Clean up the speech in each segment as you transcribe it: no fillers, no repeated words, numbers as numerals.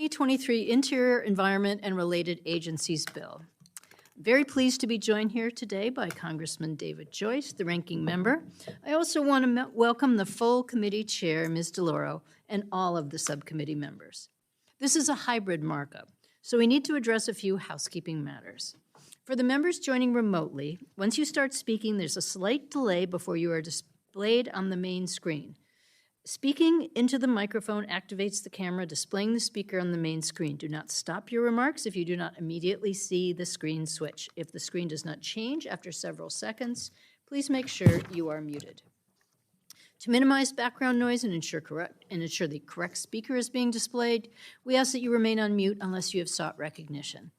2023 Interior, Environment, and Related Agencies Bill. Very pleased to be joined here today by Congressman David Joyce, the ranking member. I also want to welcome the full committee chair, Ms. DeLauro, and all of the subcommittee members. This is a hybrid markup, so we need to address a few housekeeping matters. For the members joining remotely, once you start speaking, there's a slight delay before you are displayed on the main screen. Speaking into the microphone activates the camera displaying the speaker on the main screen. Do not stop your remarks if you do not immediately see the screen switch. If the screen does not change after several seconds, please make sure you are muted. To minimize background noise and ensure the correct speaker is being displayed, we ask that you remain on mute unless you have sought recognition.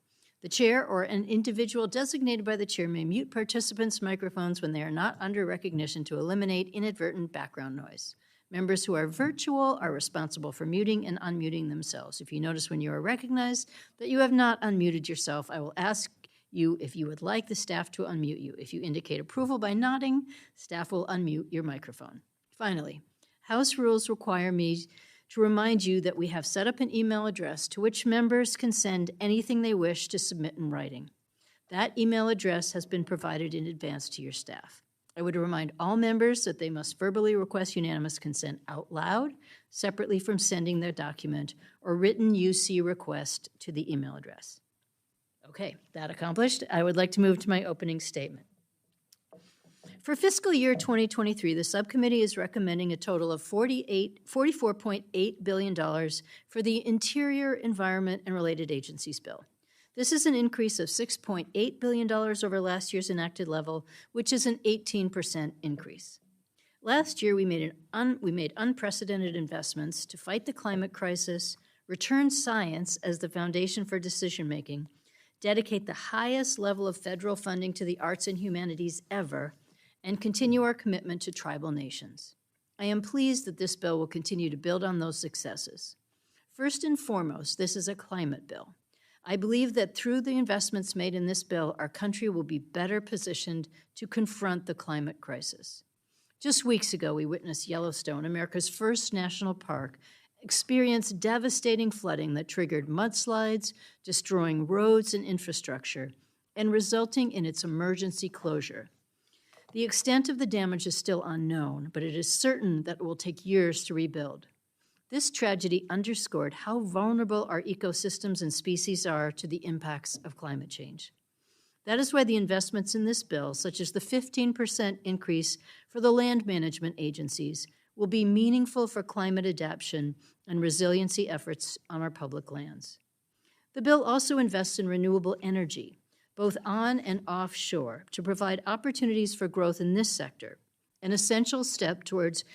The chair or an individual designated by the chair may mute participants' microphones when they are not under recognition to eliminate inadvertent background noise. Members who are virtual are responsible for muting and unmuting themselves. If you notice when you are recognized that you have not unmuted yourself, I will ask you if you would like the staff to unmute you. If you indicate approval by nodding, staff will unmute your microphone. Finally, House rules require me to remind you that we have set up an email address to which members can send anything they wish to submit in writing. That email address has been provided in advance to your staff. I would remind all members that they must verbally request unanimous consent out loud, separately from sending their document or written UC request to the email address. Okay, that accomplished, I would like to move to my opening statement. For fiscal year 2023, the subcommittee is recommending a total of $44.8 billion for the Interior, Environment, and Related Agencies Bill. This is an increase of $6.8 billion over last year's enacted level, which is an 18% increase. Last year, we made unprecedented investments to fight the climate crisis, return science as the foundation for decision-making, dedicate the highest level of federal funding to the arts and humanities ever, and continue our commitment to tribal nations. I am pleased that this bill will continue to build on those successes. First and foremost, this is a climate bill. I believe that through the investments made in this bill, our country will be better positioned to confront the climate crisis. Just weeks ago, we witnessed Yellowstone, America's first national park, experience devastating flooding that triggered mudslides, destroying roads and infrastructure, and resulting in its emergency closure. The extent of the damage is still unknown, but it is certain that it will take years to rebuild. This tragedy underscored how vulnerable our ecosystems and species are to the impacts of climate change. That is why the investments in this bill, such as the 15% increase for the land management agencies, will be meaningful for climate adaptation and resiliency efforts on our public lands. The bill also invests in renewable energy, both on and offshore, to provide opportunities for growth in this sector, an essential step towards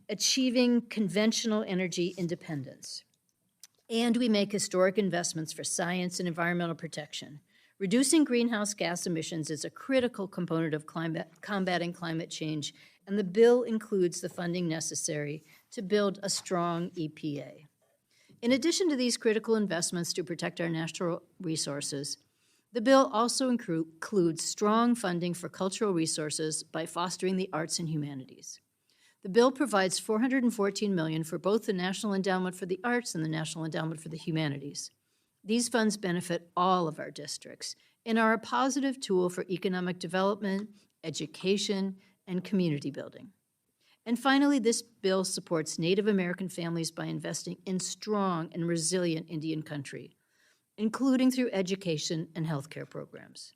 achieving conventional energy independence. And we make historic investments for science and environmental protection. Reducing greenhouse gas emissions is a critical component of combating climate change, and the bill includes the funding necessary to build a strong EPA. In addition to these critical investments to protect our natural resources, the bill also includes strong funding for cultural resources by fostering the arts and humanities. The bill provides $414 million for both the National Endowment for the Arts and the National Endowment for the Humanities. These funds benefit all of our districts and are a positive tool for economic development, education, and community building. And finally, this bill supports Native American families by investing in strong and resilient Indian country, including through education and healthcare programs.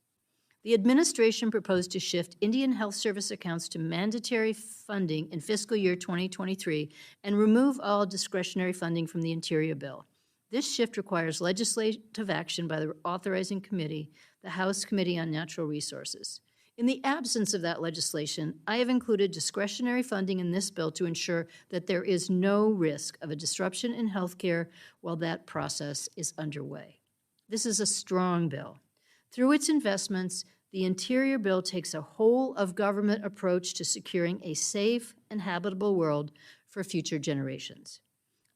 The administration proposed to shift Indian Health Service accounts to mandatory funding in fiscal year 2023 and remove all discretionary funding from the Interior bill. This shift requires legislative action by the authorizing committee, the House Committee on Natural Resources. In the absence of that legislation, I have included discretionary funding in this bill to ensure that there is no risk of a disruption in healthcare while that process is underway. This is a strong bill. Through its investments, the Interior bill takes a whole-of-government approach to securing a safe and habitable world for future generations.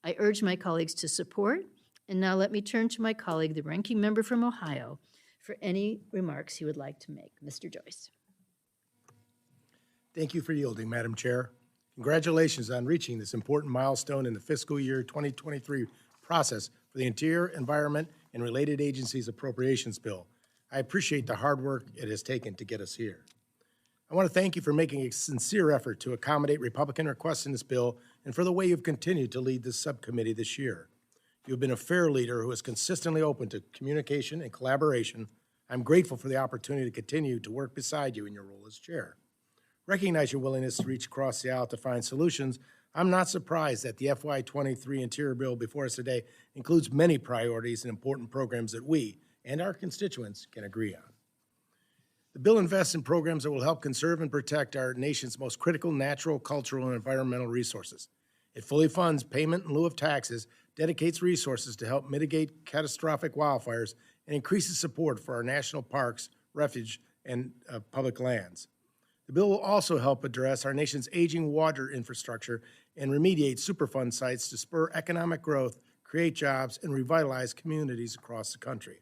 I urge my colleagues to support, and now let me turn to my colleague, the ranking member from Ohio, for any remarks he would like to make. Mr. Joyce. Thank you for yielding, Madam Chair. Congratulations on reaching this important milestone in the fiscal year 2023 process for the Interior, Environment, and Related Agencies Appropriations Bill. I appreciate the hard work it has taken to get us here. I want to thank you for making a sincere effort to accommodate Republican requests in this bill and for the way you've continued to lead this subcommittee this year. You have been a fair leader who is consistently open to communication and collaboration. I'm grateful for the opportunity to continue to work beside you in your role as chair. Recognize your willingness to reach across the aisle to find solutions. I'm not surprised that the FY23 Interior Bill before us today includes many priorities and important programs that we and our constituents can agree on. The bill invests in programs that will help conserve and protect our nation's most critical natural, cultural, and environmental resources. It fully funds payment in lieu of taxes, dedicates resources to help mitigate catastrophic wildfires, and increases support for our national parks, refuge, and public lands. The bill will also help address our nation's aging water infrastructure and remediate Superfund sites to spur economic growth, create jobs, and revitalize communities across the country.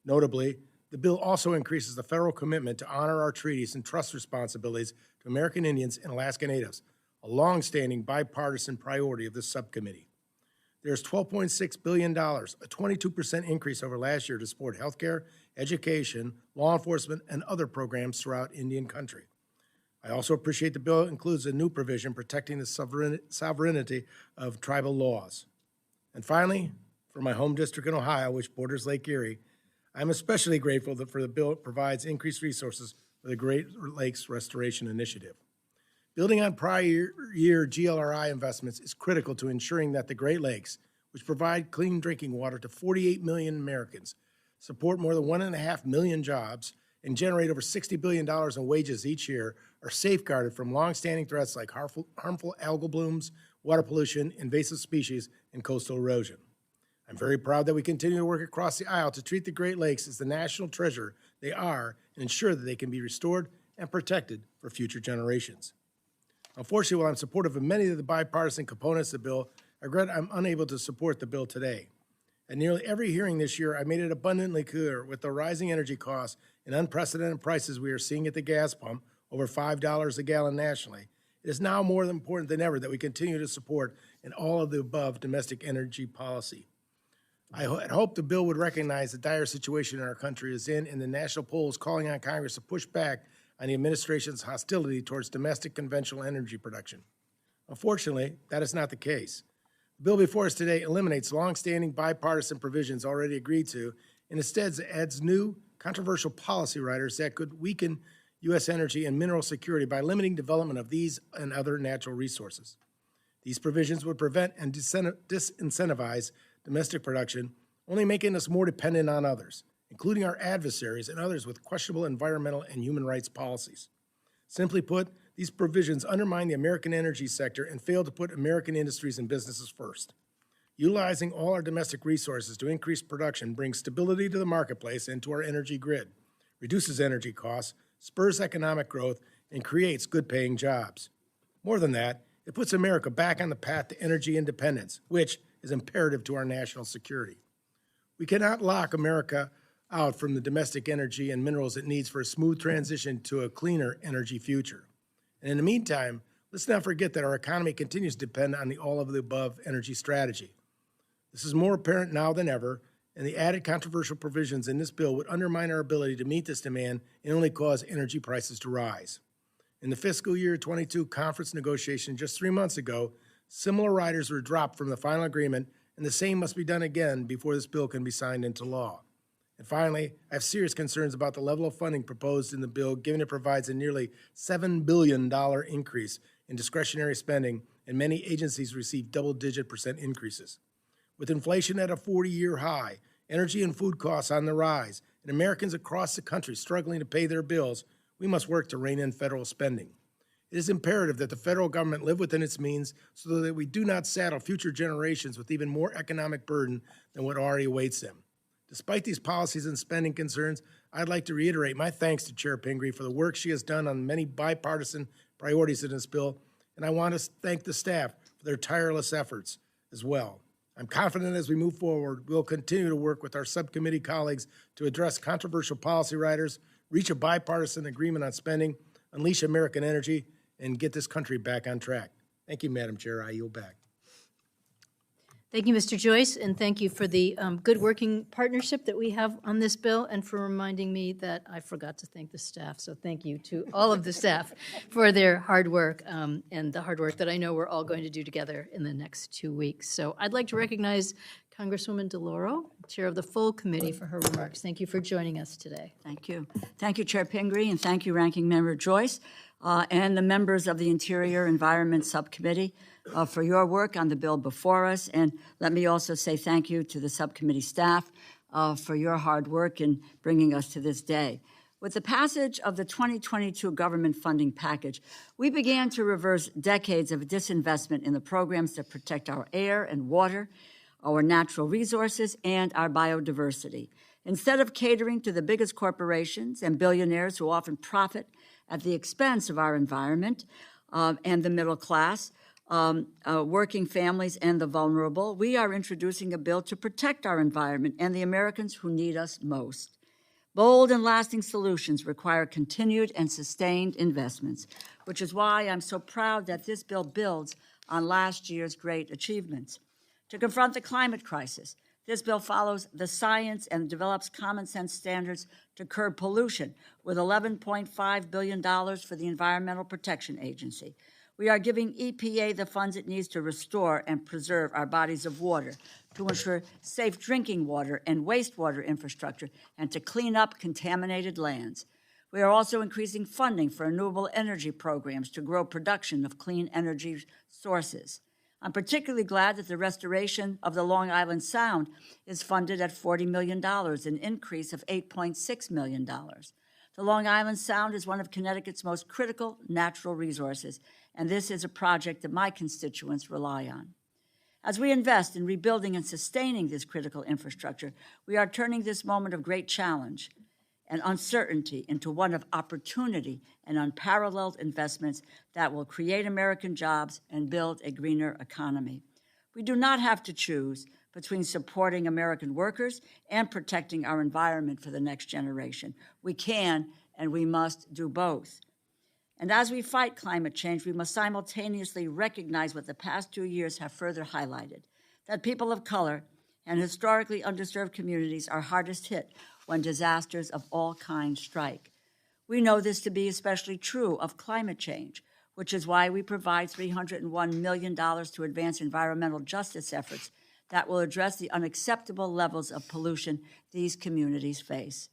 Notably, the bill also increases the federal commitment to honor our treaties and trust responsibilities to American Indians and Alaska Natives, a long-standing bipartisan priority of this subcommittee. There's $12.6 billion, a 22% increase over last year to support healthcare, education, law enforcement, and other programs throughout Indian country. I also appreciate the bill includes a new provision protecting the sovereignty of tribal laws. And finally, for my home district in Ohio, which borders Lake Erie, I'm especially grateful for the bill provides increased resources for the Great Lakes Restoration Initiative. Building on prior year GLRI investments is critical to ensuring that the Great Lakes, which provide clean drinking water to 48 million Americans, support more than 1.5 million jobs, and generate over $60 billion in wages each year, are safeguarded from long-standing threats like harmful algal blooms, water pollution, invasive species, and coastal erosion. I'm very proud that we continue to work across the aisle to treat the Great Lakes as the national treasure they are and ensure that they can be restored and protected for future generations. Unfortunately, while I'm supportive of many of the bipartisan components of the bill, I regret I'm unable to support the bill today. At nearly every hearing this year, I made it abundantly clear with the rising energy costs and unprecedented prices we are seeing at the gas pump, over $5 a gallon nationally, it is now more important than ever that we continue to support an all of the above domestic energy policy. I had hoped the bill would recognize the dire situation our country is in and the national polls calling on Congress to push back on the administration's hostility towards domestic conventional energy production. Unfortunately, that is not the case. The bill before us today eliminates longstanding bipartisan provisions already agreed to and instead adds new controversial policy riders that could weaken U.S. energy and mineral security by limiting development of these and other natural resources. These provisions would prevent and disincentivize domestic production, only making us more dependent on others, including our adversaries and others with questionable environmental and human rights policies. Simply put, these provisions undermine the American energy sector and fail to put American industries and businesses first. Utilizing all our domestic resources to increase production brings stability to the marketplace and to our energy grid, reduces energy costs, spurs economic growth, and creates good-paying jobs. More than that, it puts America back on the path to energy independence, which is imperative to our national security. We cannot lock America out from the domestic energy and minerals it needs for a smooth transition to a cleaner energy future. And in the meantime, let's not forget that our economy continues to depend on the all-of-the-above energy strategy. This is more apparent now than ever, and the added controversial provisions in this bill would undermine our ability to meet this demand and only cause energy prices to rise. In the fiscal year 22 conference negotiation just 3 months ago, similar riders were dropped from the final agreement, and the same must be done again before this bill can be signed into law. And finally, I have serious concerns about the level of funding proposed in the bill, given it provides a nearly $7 billion increase in discretionary spending, and many agencies receive double-digit % increases. With inflation at a 40-year high, energy and food costs on the rise, and Americans across the country struggling to pay their bills, we must work to rein in federal spending. It is imperative that the federal government live within its means so that we do not saddle future generations with even more economic burden than what already awaits them. Despite these policies and spending concerns, I'd like to reiterate my thanks to Chair Pingree for the work she has done on many bipartisan priorities in this bill, and I want to thank the staff for their tireless efforts as well. I'm confident as we move forward, we'll continue to work with our subcommittee colleagues to address controversial policy riders, reach a bipartisan agreement on spending, unleash American energy, and get this country back on track. Thank you, Madam Chair. I yield back. Thank you, Mr. Joyce, and thank you for the good working partnership that we have on this bill, and for reminding me that I forgot to thank the staff. So thank you to all of the staff for their hard work, and the hard work that I know we're all going to do together in the next 2 weeks. So I'd like to recognize Congresswoman DeLauro, Chair of the full committee, for her remarks. Thank you for joining us today. Thank you. Thank you, Chair Pingree, and thank you, Ranking Member Joyce, and the members of the Interior Environment Subcommittee for your work on the bill before us. And let me also say thank you to the subcommittee staff for your hard work in bringing us to this day. With the passage of the 2022 government funding package, we began to reverse decades of disinvestment in the programs that protect our air and water, our natural resources, and our biodiversity. Instead of catering to the biggest corporations and billionaires who often profit at the expense of our environment and the middle class, working families, and the vulnerable, we are introducing a bill to protect our environment and the Americans who need us most. Bold and lasting solutions require continued and sustained investments, which is why I'm so proud that this bill builds on last year's great achievements. To confront the climate crisis, this bill follows the science and develops common sense standards to curb pollution with $11.5 billion for the Environmental Protection Agency. We are giving EPA the funds it needs to restore and preserve our bodies of water, to ensure safe drinking water and wastewater infrastructure, and to clean up contaminated lands. We are also increasing funding for renewable energy programs to grow production of clean energy sources. I'm particularly glad that the restoration of the Long Island Sound is funded at $40 million, an increase of $8.6 million. The Long Island Sound is one of Connecticut's most critical natural resources, and this is a project that my constituents rely on. As we invest in rebuilding and sustaining this critical infrastructure, we are turning this moment of great challenge and uncertainty into one of opportunity and unparalleled investments that will create American jobs and build a greener economy. We do not have to choose between supporting American workers and protecting our environment for the next generation. We can and we must do both. And as we fight climate change, we must simultaneously recognize what the past 2 years have further highlighted, that people of color and historically underserved communities are hardest hit when disasters of all kinds strike. We know this to be especially true of climate change, which is why we provide $301 million to advance environmental justice efforts that will address the unacceptable levels of pollution these communities face.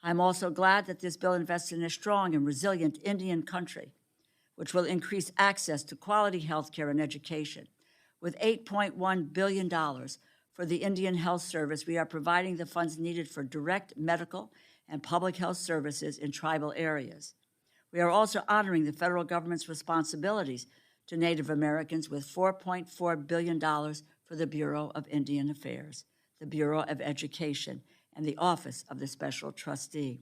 I'm also glad that this bill invests in a strong and resilient Indian country, which will increase access to quality health care and education. With $8.1 billion for the Indian Health Service, we are providing the funds needed for direct medical and public health services in tribal areas. We are also honoring the federal government's responsibilities to Native Americans with $4.4 billion for the Bureau of Indian Affairs, the Bureau of Education, and the Office of the Special Trustee.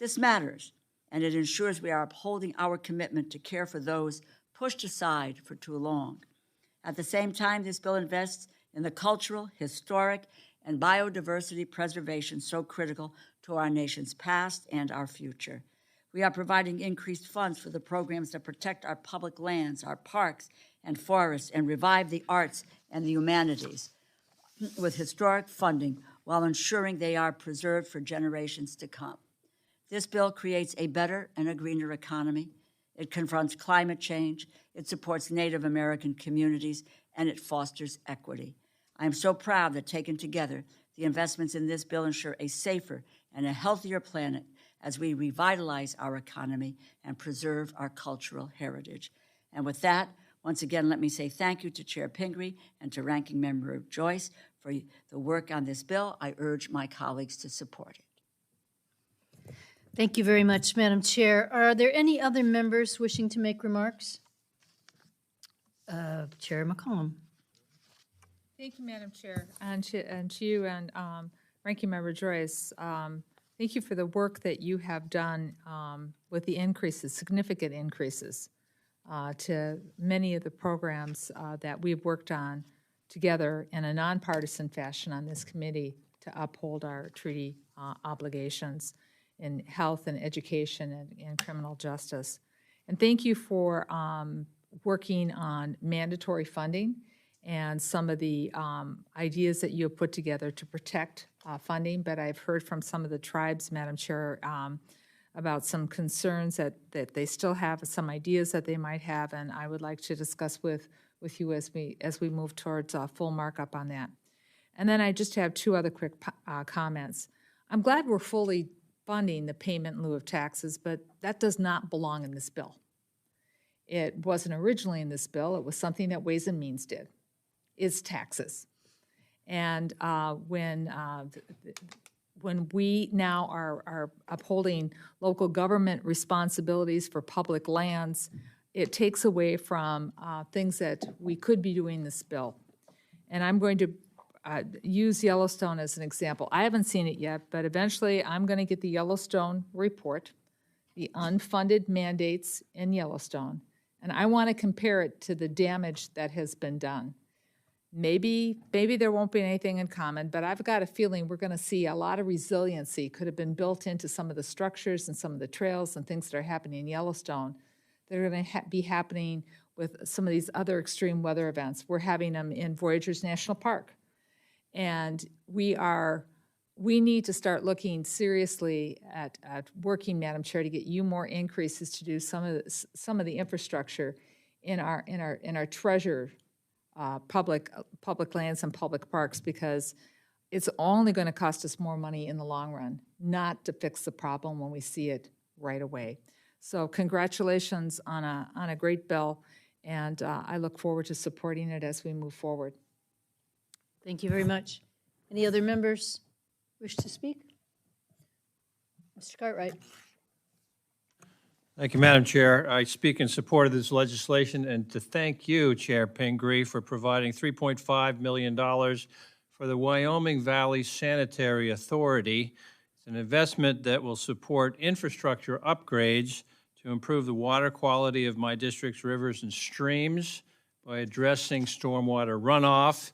This matters, and it ensures we are upholding our commitment to care for those pushed aside for too long. At the same time, this bill invests in the cultural, historic, and biodiversity preservation so critical to our nation's past and our future. We are providing increased funds for the programs that protect our public lands, our parks and forests, and revive the arts and the humanities with historic funding while ensuring they are preserved for generations to come. This bill creates a better and a greener economy. It confronts climate change, it supports Native American communities, and it fosters equity. I am so proud that taken together, the investments in this bill ensure a safer and a healthier planet as we revitalize our economy and preserve our cultural heritage. And with that, once again, let me say thank you to Chair Pingree and to Ranking Member Joyce for the work on this bill. I urge my colleagues to support it. Thank you very much, Madam Chair. Are there any other members wishing to make remarks? Chair McCollum. Thank you, Madam Chair, and to you and Ranking Member Joyce. Thank you for the work that you have done with the increases, significant increases to many of the programs that we've worked on together in a nonpartisan fashion on this committee to uphold our treaty obligations in health and education and criminal justice. And thank you for working on mandatory funding and some of the ideas that you have put together to protect funding, but I've heard from some of the tribes, Madam Chair, about some concerns that they still have, some ideas that they might have, and I would like to discuss with you as we move towards full markup on that. And then I just have two other quick comments. I'm glad we're fully funding the payment in lieu of taxes, but that does not belong in this bill. It wasn't originally in this bill. It was something that Ways and Means did, is taxes. And when we now are upholding local government responsibilities for public lands, it takes away from things that we could be doing in this bill. And I'm going to use Yellowstone as an example. I haven't seen it yet, but eventually I'm going to get the Yellowstone report, the unfunded mandates in Yellowstone, and I want to compare it to the damage that has been done. Maybe there won't be anything in common, but I've got a feeling we're going to see a lot of resiliency could have been built into some of the structures and some of the trails and things that are happening in Yellowstone that are going to be happening with some of these other extreme weather events. We're having them in Voyageurs National Park. And we need to start looking seriously at working, Madam Chair, to get you more increases to do some of the infrastructure in our treasure public lands and public parks, because it's only going to cost us more money in the long run, not to fix the problem when we see it right away. So congratulations on a great bill, and I look forward to supporting it as we move forward. Thank you very much. Any other members wish to speak? Mr. Cartwright. Thank you, Madam Chair. I speak in support of this legislation and to thank you, Chair Pingree, for providing $3.5 million for the Wyoming Valley Sanitary Authority. It's an investment that will support infrastructure upgrades to improve the water quality of my district's rivers and streams by addressing stormwater runoff.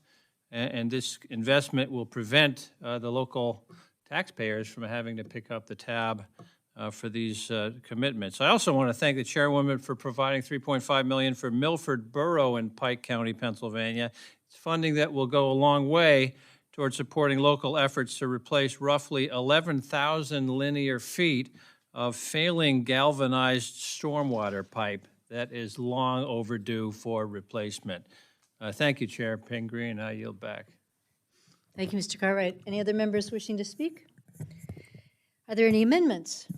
And this investment will prevent the local taxpayers from having to pick up the tab for these commitments. I also want to thank the chairwoman for providing $3.5 million for Milford Borough in Pike County, Pennsylvania. It's funding that will go a long way towards supporting local efforts to replace roughly 11,000 linear feet of failing galvanized stormwater pipe that is long overdue for replacement. Thank you, Chair Pingree, and I yield back. Thank you, Mr. Cartwright. Any other members wishing to speak? Are there any amendments?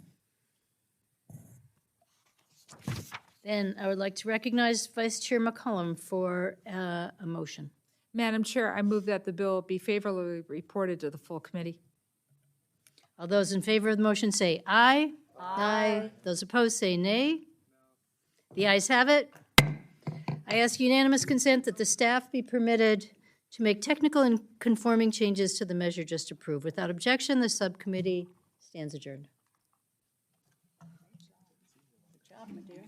Then I would like to recognize Vice Chair McCollum for a motion. Madam Chair, I move that the bill be favorably reported to the full committee. All those in favor of the motion say aye. Aye. Those opposed say nay. The ayes have it. I ask unanimous consent that the staff be permitted to make technical and conforming changes to the measure just approved. Without objection, the subcommittee stands adjourned. Good job, my dear.